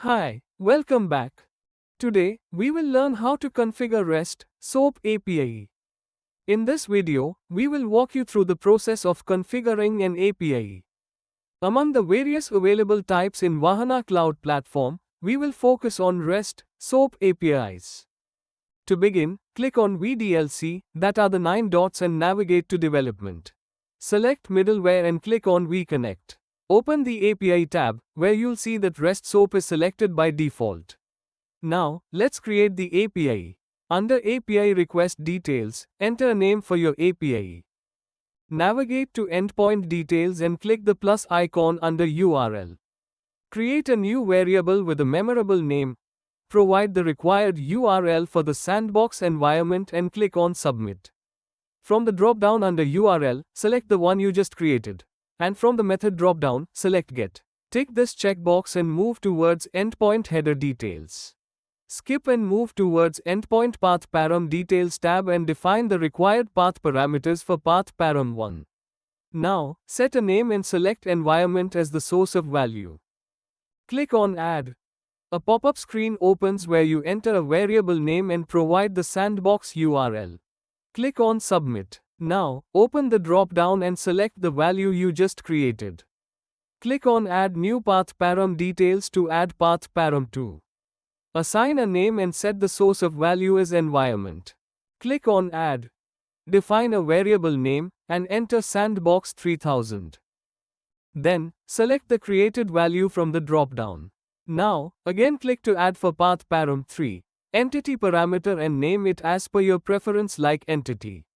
Hi, welcome back. Today, we will learn how to configure REST SOAP API. In this video, we will walk you through the process of configuring an API. Among the various available types in Vahana Cloud Platform, we will focus on REST SOAP APIs. To begin, click on VDLC, that are the 9 dots, and navigate to Development. Select Middleware and click on vConnect. Open the API tab, where you'll see that REST SOAP is selected by default. Now, let's create the API. Under API Request Details, enter a name for your API. Navigate to Endpoint Details and click the plus icon under URL. Create a new variable with a memorable name. Provide the required URL for the sandbox environment and click on Submit. From the drop-down under URL, select the one you just created. And from the method drop-down, select Get. Tick this checkbox and move towards Endpoint Header Details. Skip and move towards Endpoint Path Param Details tab and define the required path parameters for path param 1. Now, set a name and select Environment as the source of value. Click on Add. A pop-up screen opens where you enter a variable name and provide the sandbox URL. Click on Submit. Now, open the drop-down and select the value you just created. Click on Add New Path Param Details to add Path Param 2. Assign a name and set the source of value as Environment. Click on Add. Define a variable name, and enter Sandbox 3000. Then, select the created value from the drop-down. Now, again click to add for Path Param 3, entity parameter, and name it as per your preference like entity.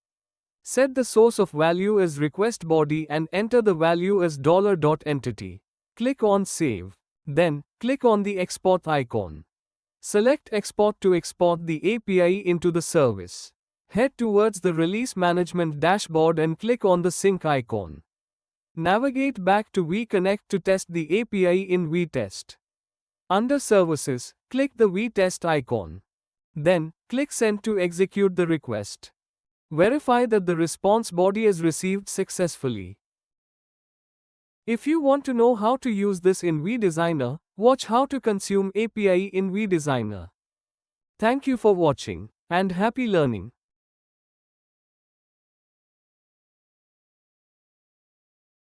Set the source of value as request body and enter the value as $.entity. Click on Save. Then, click on the export icon. Select Export to export the API into the service. Head towards the Release Management dashboard and click on the Sync icon. Navigate back to vConnect to test the API in vTest. Under Services, click the vTest icon. Then, click Send to execute the request. Verify that the response body is received successfully. If you want to know how to use this in vDesigner, watch How to Consume API in vDesigner. Thank you for watching, and happy learning.